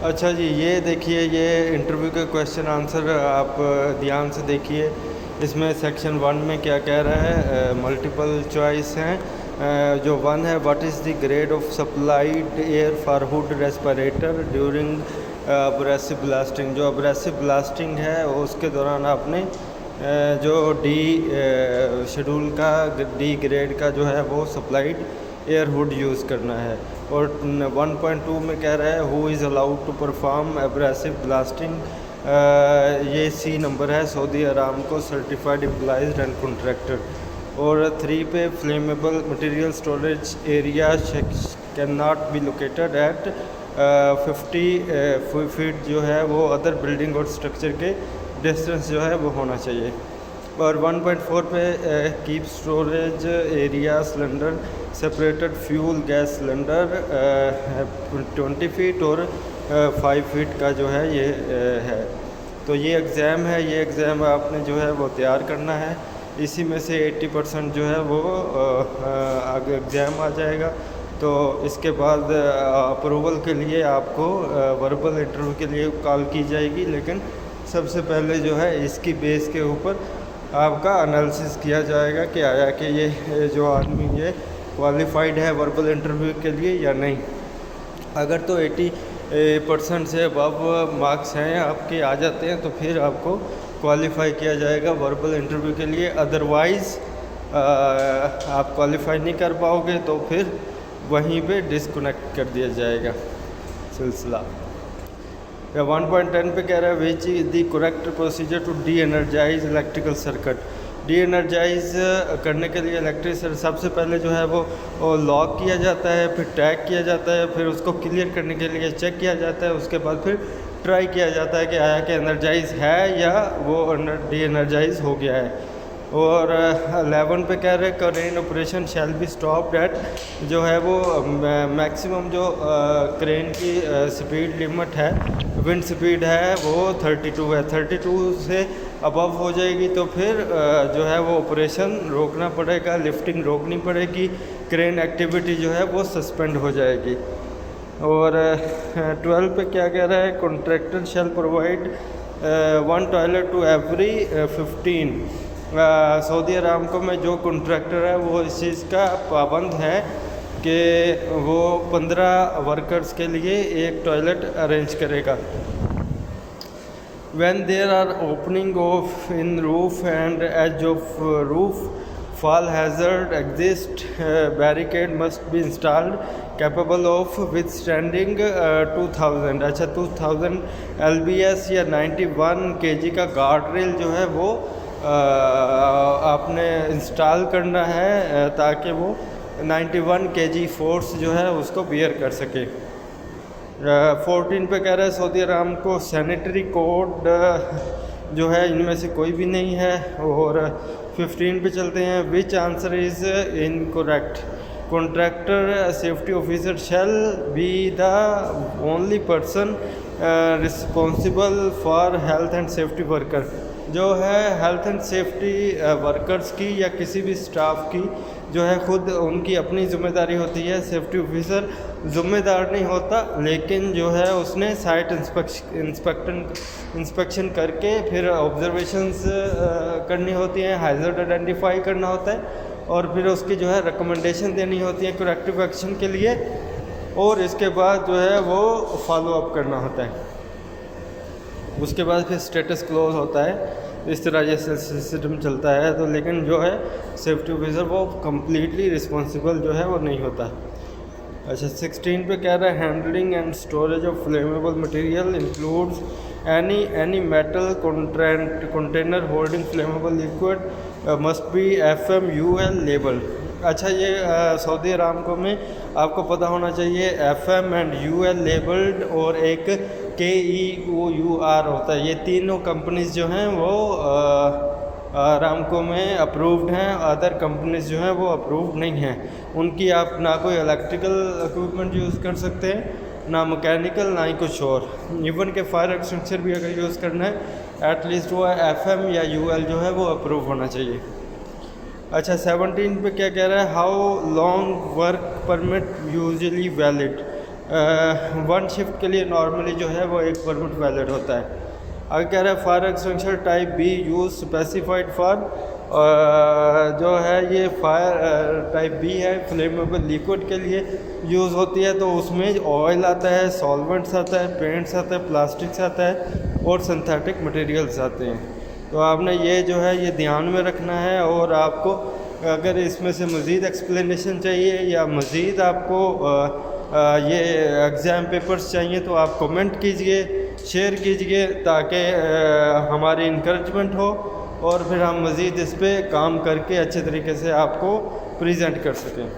अच्छा जी, ये देखिए, ये इंटरव्यू के क्वेश्चन आंसर आप ध्यान से देखिए। इसमें सेक्शन 1 में क्या कह रहा है, मल्टीपल चॉइस हैं। जो 1 है, what is the grade of supplied air for hood respirator during abrasive blasting. जो अब्रेसिव ब्लास्टिंग है उसके दौरान आपने जो डी शेड्यूल का डी ग्रेड का जो है वो सप्लाइड एयर हुड यूज़ करना है। और 1.2 में कह रहा है who is allowed to perform abrasive blasting. ये सी नंबर है, Saudi Aramco certified employees and contractor. और 3 पे flammable material storage area can not be located at 50 feet जो है वो अदर बिल्डिंग और स्ट्रक्चर के डिस्टेंस जो है वो होना चाहिए। और 1.4 पे keep storage area cylinder separated fuel gas cylinder 20 feet और 5 फीट का जो है ये है। तो ये एग्ज़ाम है, ये एग्ज़ाम आपने जो है वो तैयार करना है। इसी में से 80% जो है वो आगे एग्ज़ाम आ जाएगा। तो इसके बाद अप्रूवल के लिए आपको वर्बल इंटरव्यू के लिए कॉल की जाएगी, लेकिन सबसे पहले जो है इसकी बेस के ऊपर आपका एनालिसिस किया जाएगा कि आया कि ये जो आदमी ये क्वालिफाइड है वर्बल इंटरव्यू के लिए या नहीं। अगर तो 80% से अबव मार्क्स हैं आपके आ जाते हैं तो फिर आपको क्वालिफाई किया जाएगा वर्बल इंटरव्यू के लिए। अदरवाइज़ आप क्वालिफाई नहीं कर पाओगे तो फिर वहीं पे डिस्कनेक्ट कर दिया जाएगा सिलसिला। या 1.10 पे कह रहा है which is the correct procedure to de energize electrical circuit. De energize करने के लिए इलेक्ट्रिक सबसे पहले जो है वो लॉक किया जाता है, फिर टैग किया जाता है, फिर उसको क्लियर करने के लिए चेक किया जाता है, उसके बाद फिर ट्राई किया जाता है कि आया कि एनर्जाइज है या वो डी एनर्जाइज हो गया है। और 11 पे कह रहे हैं crane operation shall be stopped at, जो है वो मैक्सिमम जो क्रेन की स्पीड लिमिट है, विंड स्पीड है वो 32 है। 32 से अबव हो जाएगी तो फिर जो है वो ऑपरेशन रोकना पड़ेगा, लिफ्टिंग रोकनी पड़ेगी, क्रेन एक्टिविटी जो है वो सस्पेंड हो जाएगी। और 12 पे क्या कह रहा है, contractor shall provide 1 toilet to every 15। Saudi Aramco में जो कॉन्ट्रैक्टर है वो इस चीज़ का पाबंद है कि वो 15 वर्कर्स के लिए एक टॉयलेट अरेंज करेगा। When there are opening of in roof and edge of roof, fall hazard exist, barricade must be installed capable of withstanding 2000। अच्छा, 2000 LBS या 91 kg का गार्ड रेल जो है वो आपने इंस्टॉल करना है ताकि वो 91 kg फोर्स जो है उसको बियर कर सके। 14 पे कह रहा है सऊदी अरामको सैनिटरी कोड जो है इनमें से कोई भी नहीं है। और 15 पे चलते हैं, विच answer is incorrect. Contractor safety officer shall be the only person responsible for health and safety worker. जो है हेल्थ एंड सेफ्टी वर्कर्स की या किसी भी स्टाफ की जो है खुद उनकी अपनी ज़िम्मेदारी होती है। सेफ्टी ऑफिसर ज़िम्मेदार नहीं होता, लेकिन जो है उसने साइट इंस्पेक्शन करके फिर ऑब्जर्वेशंस करनी होती हैं, हैज़र्ड आइडेंटिफाई करना होता है और फिर उसकी जो है रिकमेंडेशन देनी होती है करेक्टिव एक्शन के लिए, और इसके बाद जो है वो फॉलो अप करना होता है। उसके बाद फिर स्टेटस क्लोज होता है। इस तरह जैसे सिस्टम चलता है। तो लेकिन जो है सेफ्टी ऑफिसर वो कम्प्लीटली रिस्पॉन्सिबल जो है वो नहीं होता। अच्छा, 16 पे कह रहा है handling and storage of flammable material includes any metal container holding flammable liquid must be FMUL labelled. अच्छा, ये सऊदी अरामको में आपको पता होना चाहिए FM एंड UL लेबल्ड और एक KEOUR होता है। ये तीनों कंपनीज जो हैं वो अरामको में अप्रूव्ड हैं, अदर कंपनीज जो हैं वो अप्रूव्ड नहीं हैं। उनकी आप ना कोई इलेक्ट्रिकल इक्विपमेंट यूज़ कर सकते हैं, ना मैकेनिकल, ना ही कुछ और। इवन के फायर एक्सटिंग्विशर भी अगर यूज़ करना है एटलीस्ट वो FM या UL जो है वो अप्रूव होना चाहिए। अच्छा, 17 पे क्या कह रहा है, how long work permit usually valid. One shift के लिए नॉर्मली जो है वो एक परमिट वैलिड होता है। अगर कह रहा है fire extinguisher type B use specified for, जो है ये फायर टाइप बी है, फ्लेमेबल लिक्विड के लिए यूज़ होती है। तो उसमें ऑयल आता है, सॉल्वेंट्स आता है, पेंट्स आता है, प्लास्टिक्स आता है और सिंथेटिक मटेरियल्स आते हैं। तो आपने ये जो है ये ध्यान में रखना है। और आपको अगर इसमें से मज़ीद एक्सप्लेनेशन चाहिए या मज़ीद आपको ये एग्ज़ाम पेपर्स चाहिए तो आप कमेंट कीजिए, शेयर कीजिए, ताकि हमारी इंकरेजमेंट हो और फिर हम मज़ीद इस पर काम करके अच्छे तरीके से आपको प्रेजेंट कर सकें।